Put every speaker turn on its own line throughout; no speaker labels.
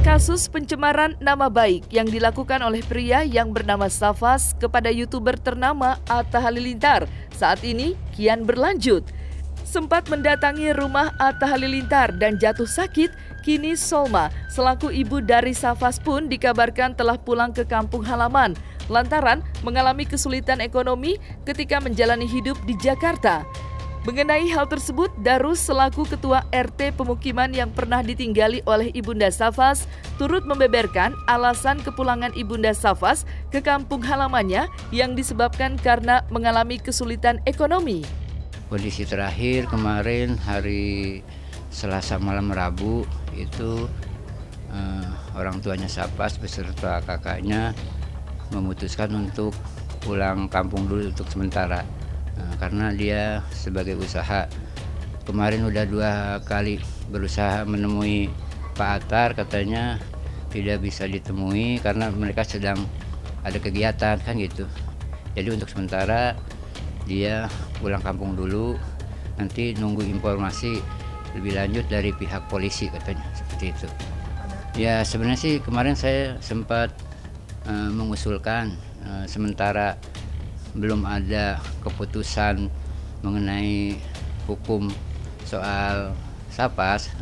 Kasus pencemaran nama baik yang dilakukan oleh pria yang bernama Safas kepada YouTuber ternama Atta Halilintar saat ini kian berlanjut. Sempat mendatangi rumah Atta Halilintar dan jatuh sakit, kini Solma selaku ibu dari Safas pun dikabarkan telah pulang ke kampung halaman lantaran mengalami kesulitan ekonomi ketika menjalani hidup di Jakarta. Mengenai hal tersebut, Darus selaku ketua RT pemukiman yang pernah ditinggali oleh Ibunda Safas turut membeberkan alasan kepulangan Ibunda Safas ke kampung halamannya yang disebabkan karena mengalami kesulitan ekonomi.
Kondisi terakhir kemarin hari Selasa malam Rabu itu orang tuanya Safas beserta kakaknya memutuskan untuk pulang kampung dulu untuk sementara. Karena dia sebagai usaha kemarin udah 2 kali berusaha menemui Pak Atar, katanya tidak bisa ditemui karena mereka sedang ada kegiatan kan gitu. Jadi untuk sementara dia pulang kampung dulu, nanti nunggu informasi lebih lanjut dari pihak polisi katanya seperti itu. Ya sebenarnya sih kemarin saya sempat mengusulkan sementara belum ada keputusan mengenai hukum soal Safas,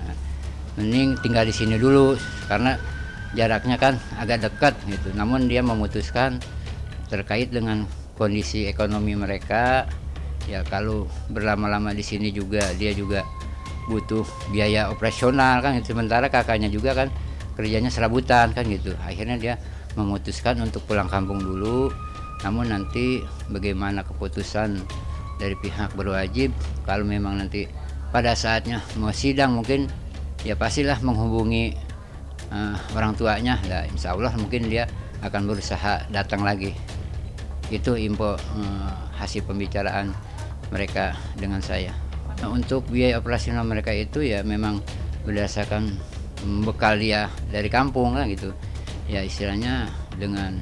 mending tinggal di sini dulu karena jaraknya kan agak dekat gitu. Namun dia memutuskan terkait dengan kondisi ekonomi mereka, ya kalau berlama-lama di sini juga dia juga butuh biaya operasional kan gitu. Sementara kakaknya juga kan kerjanya serabutan kan gitu. Akhirnya dia memutuskan untuk pulang kampung dulu. Namun nanti bagaimana keputusan dari pihak berwajib, kalau memang nanti pada saatnya mau sidang mungkin ya pastilah menghubungi orang tuanya. Nah, insya Allah mungkin dia akan berusaha datang lagi. Itu info hasil pembicaraan mereka dengan saya. Nah, untuk biaya operasional mereka itu ya memang berdasarkan bekal dia dari kampung kan gitu. Ya istilahnya dengan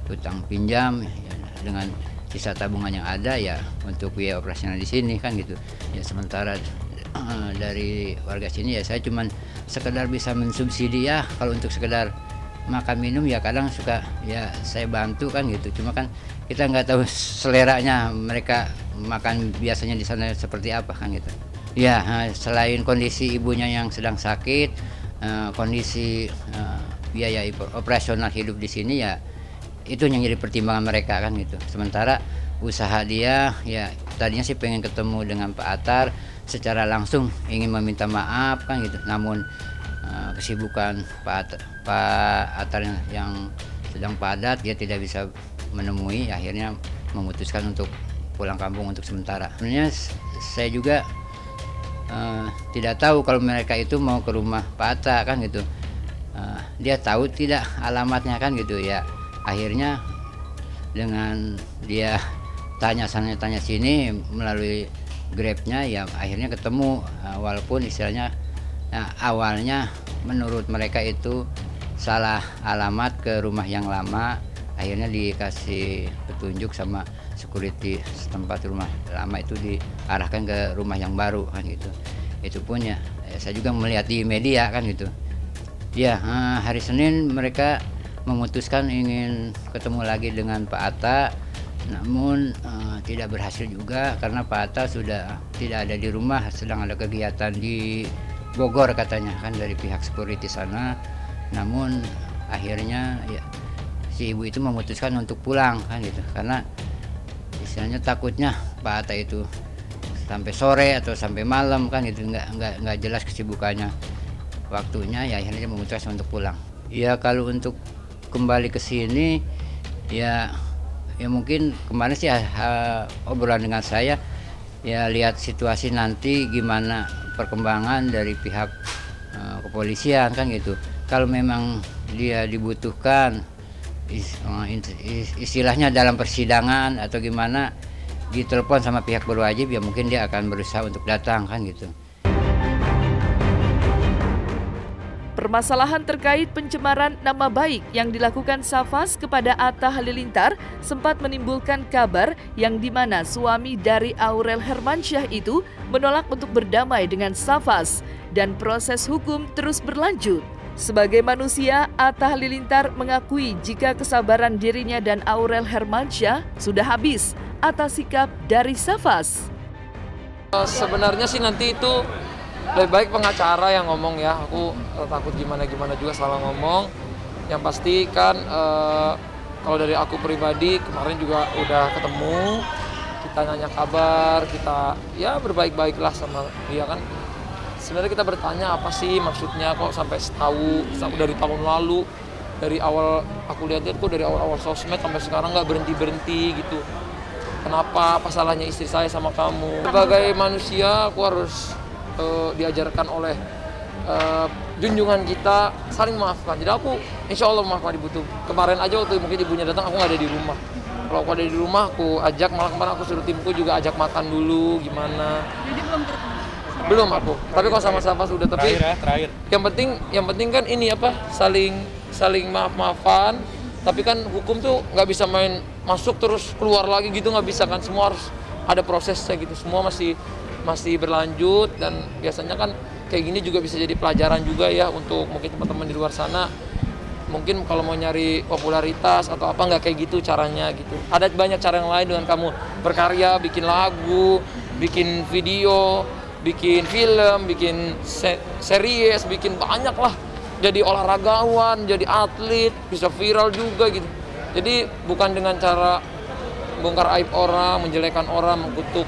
utang pinjam ya, dengan sisa tabungan yang ada ya untuk biaya operasional di sini kan gitu. Ya sementara dari warga sini ya saya cuman sekedar bisa mensubsidi ya, kalau untuk sekedar makan minum ya kadang suka ya saya bantu kan gitu. Cuma kan kita nggak tahu seleranya mereka makan biasanya di sana seperti apa kan gitu. Ya selain kondisi ibunya yang sedang sakit, kondisi biaya operasional hidup di sini ya itu yang jadi pertimbangan mereka kan gitu. Sementara usaha dia ya tadinya sih pengen ketemu dengan Pak Atar secara langsung, ingin meminta maaf kan gitu. Namun kesibukan Pak Atar yang sedang padat, dia tidak bisa menemui, akhirnya memutuskan untuk pulang kampung untuk sementara. Sebenarnya saya juga tidak tahu kalau mereka itu mau ke rumah Pak Atar kan gitu. Dia tahu tidak alamatnya kan gitu ya. Akhirnya dengan dia tanya sana tanya sini melalui Grabnya ya akhirnya ketemu, walaupun istilahnya awalnya menurut mereka itu salah alamat ke rumah yang lama. Akhirnya dikasih petunjuk sama security setempat rumah lama itu diarahkan ke rumah yang baru kan gitu. Itu pun ya saya juga melihat di media kan gitu. Ya hari Senin mereka memutuskan ingin ketemu lagi dengan Pak Atta, namun tidak berhasil juga karena Pak Atta sudah tidak ada di rumah, sedang ada kegiatan di Bogor katanya kan dari pihak security sana. Namun akhirnya ya, si ibu itu memutuskan untuk pulang kan gitu, karena istilahnya takutnya Pak Atta itu sampai sore atau sampai malam kan gitu, nggak jelas kesibukannya waktunya, ya akhirnya memutuskan untuk pulang. Ya kalau untuk kembali ke sini ya mungkin kemarin sih obrolan dengan saya ya, lihat situasi nanti gimana perkembangan dari pihak kepolisian kan gitu. Kalau memang dia dibutuhkan istilahnya dalam persidangan atau gimana, ditelepon sama pihak berwajib ya mungkin dia akan berusaha untuk datang kan gitu.
Permasalahan terkait pencemaran nama baik yang dilakukan Safas kepada Atta Halilintar sempat menimbulkan kabar yang dimana suami dari Aurel Hermansyah itu menolak untuk berdamai dengan Safas dan proses hukum terus berlanjut. Sebagai manusia, Atta Halilintar mengakui jika kesabaran dirinya dan Aurel Hermansyah sudah habis atas sikap dari Safas.
Sebenarnya sih nanti itu lebih baik pengacara yang ngomong ya, aku takut gimana juga salah ngomong. Yang pasti kan kalau dari aku pribadi kemarin juga udah ketemu, kita nanya kabar, kita ya berbaik-baiklah sama dia kan. Sebenarnya kita bertanya apa sih maksudnya kok sampai tahu dari tahun lalu, dari awal aku lihat kok dari awal sosmed sampai sekarang nggak berhenti gitu. Kenapa? Apa salahnya istri saya sama kamu? Sebagai manusia aku harus diajarkan oleh junjungan kita saling maafkan. Jadi aku insya Allah maafkan ibu tuh. Kemarin aja waktu mungkin ibunya datang aku nggak ada di rumah. Kalau aku ada di rumah aku ajak, malah kemarin aku suruh timku juga ajak makan dulu gimana. Jadi belum aku. Tapi kalau sama-sama sudah. Tapi terakhir. Yang penting kan ini apa saling maaf-maafan. Tapi kan hukum tuh nggak bisa main masuk terus keluar lagi gitu, nggak bisa kan. Semua harus ada prosesnya gitu. Semua masih berlanjut dan biasanya kan kayak gini juga bisa jadi pelajaran juga ya untuk mungkin teman-teman di luar sana. Mungkin kalau mau nyari popularitas atau apa nggak kayak gitu caranya gitu. Ada banyak cara yang lain dengan kamu berkarya, bikin lagu, bikin video, bikin film, bikin series, bikin banyak lah. Jadi olahragawan, jadi atlet, bisa viral juga gitu. Jadi bukan dengan cara bongkar aib orang, menjelekan orang, mengutuk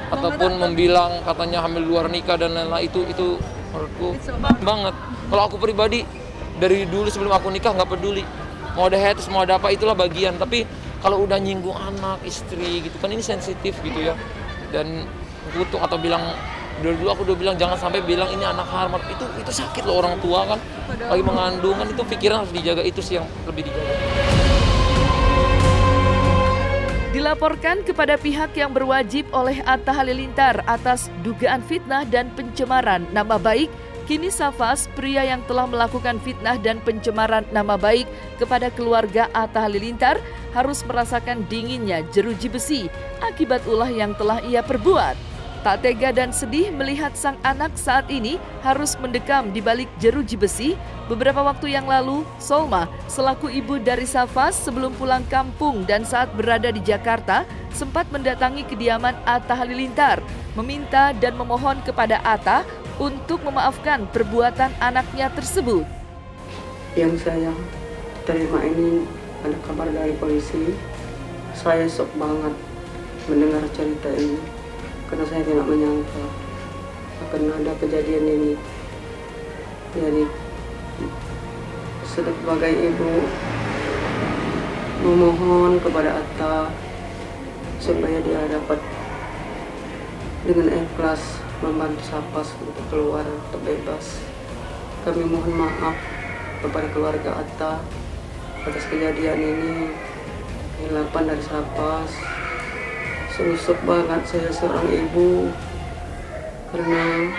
ataupun membilang katanya hamil luar nikah dan lain-lain itu menurutku banget. Kalau aku pribadi dari dulu sebelum aku nikah nggak peduli mau ada haters mau ada apa itulah bagian, tapi kalau udah nyinggung anak istri gitu kan ini sensitif gitu ya dan kutuk atau bilang dulu aku udah bilang jangan sampai bilang ini anak haram itu sakit loh, orang tua kan lagi mengandung kan itu pikiran harus dijaga, itu sih yang lebih dijaga.
Dilaporkan kepada pihak yang berwajib oleh Atta Halilintar atas dugaan fitnah dan pencemaran nama baik, kini Safas, pria yang telah melakukan fitnah dan pencemaran nama baik kepada keluarga Atta Halilintar, harus merasakan dinginnya jeruji besi akibat ulah yang telah ia perbuat. Tak tega dan sedih melihat sang anak saat ini harus mendekam di balik jeruji besi, beberapa waktu yang lalu, Solma, selaku ibu dari Safas sebelum pulang kampung dan saat berada di Jakarta, sempat mendatangi kediaman Atta Halilintar, meminta dan memohon kepada Atta untuk memaafkan perbuatan anaknya tersebut.
Yang saya terima ini ada kabar dari polisi, saya shock banget mendengar cerita ini. Karena saya tidak menyangka akan ada kejadian ini. Jadi sebagai ibu memohon kepada Atta supaya dia dapat dengan ikhlas membantu Safas untuk keluar terbebas. Kami mohon maaf kepada keluarga Atta atas kejadian ini, kehilapan dari Safas. Susuk banget saya seorang ibu karena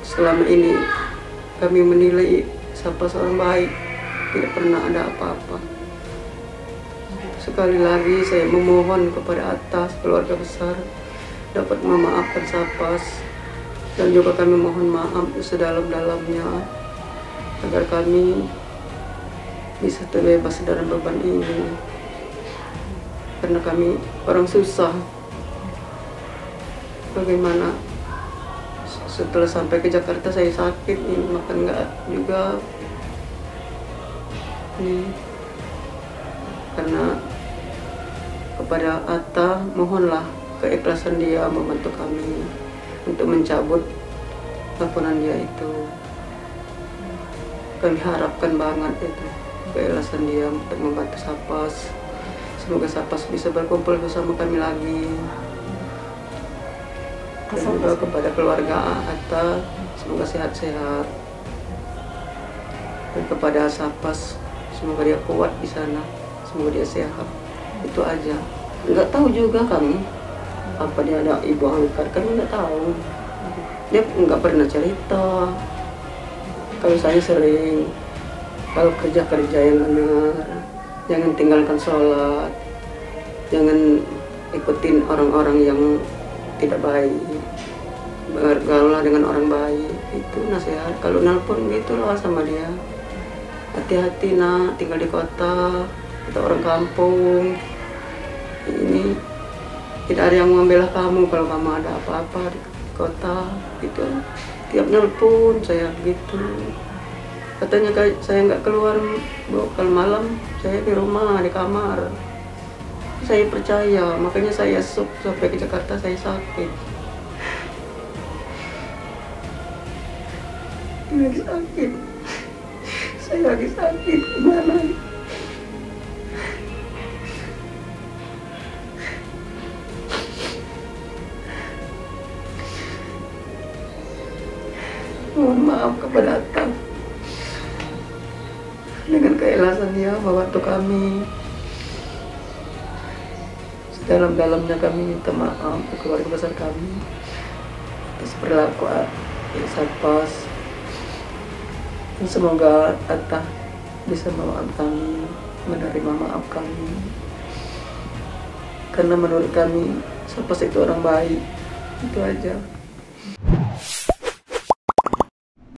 selama ini kami menilai Safas orang baik, tidak pernah ada apa-apa. Sekali lagi saya memohon kepada Atta keluarga besar dapat memaafkan Safas dan juga kami mohon maaf sedalam-dalamnya agar kami bisa terbebas dari beban ini. Karena kami orang susah, bagaimana setelah sampai ke Jakarta saya sakit, ini makan nggak juga, ini karena kepada Atta mohonlah keikhlasan dia membantu kami untuk mencabut laporan dia itu. Kami harapkan banget itu keikhlasan dia untuk membantu Safas. Semoga Safas bisa berkumpul bersama kami lagi. Dan juga kepada keluarga Atta, semoga sehat-sehat. Dan kepada Safas, semoga dia kuat di sana, semoga dia sehat. Itu aja. Nggak tahu juga kami apa dia ada ibu angkat, kami nggak tahu. Dia nggak pernah cerita. Kalau saya sering, kalau kerja yang benar, jangan tinggalkan sholat, jangan ikutin orang-orang yang tidak baik, bergaulah dengan orang baik, itu nasihat. Kalau nelpon gitulah sama dia, hati-hati nak, tinggal di kota, kita orang kampung, ini tidak ada yang membela kamu kalau kamu ada apa-apa di kota, gitu. Tiap nelpon saya begitu, katanya saya nggak keluar, Bu, kalau malam saya di rumah, di kamar. Saya percaya, makanya saya sampai ke Jakarta saya sakit. Lagi sakit, saya lagi sakit, gimana? Mohon maaf kepada Atta. Dengan keikhlasan dia membantu kami, sedalam-dalamnya kami minta maaf ke keluarga besar kami atas perilaku Satpas. Dan semoga Atta bisa memaafkan kami, menerima maaf kami, karena menurut kami Satpas itu orang baik. Itu aja.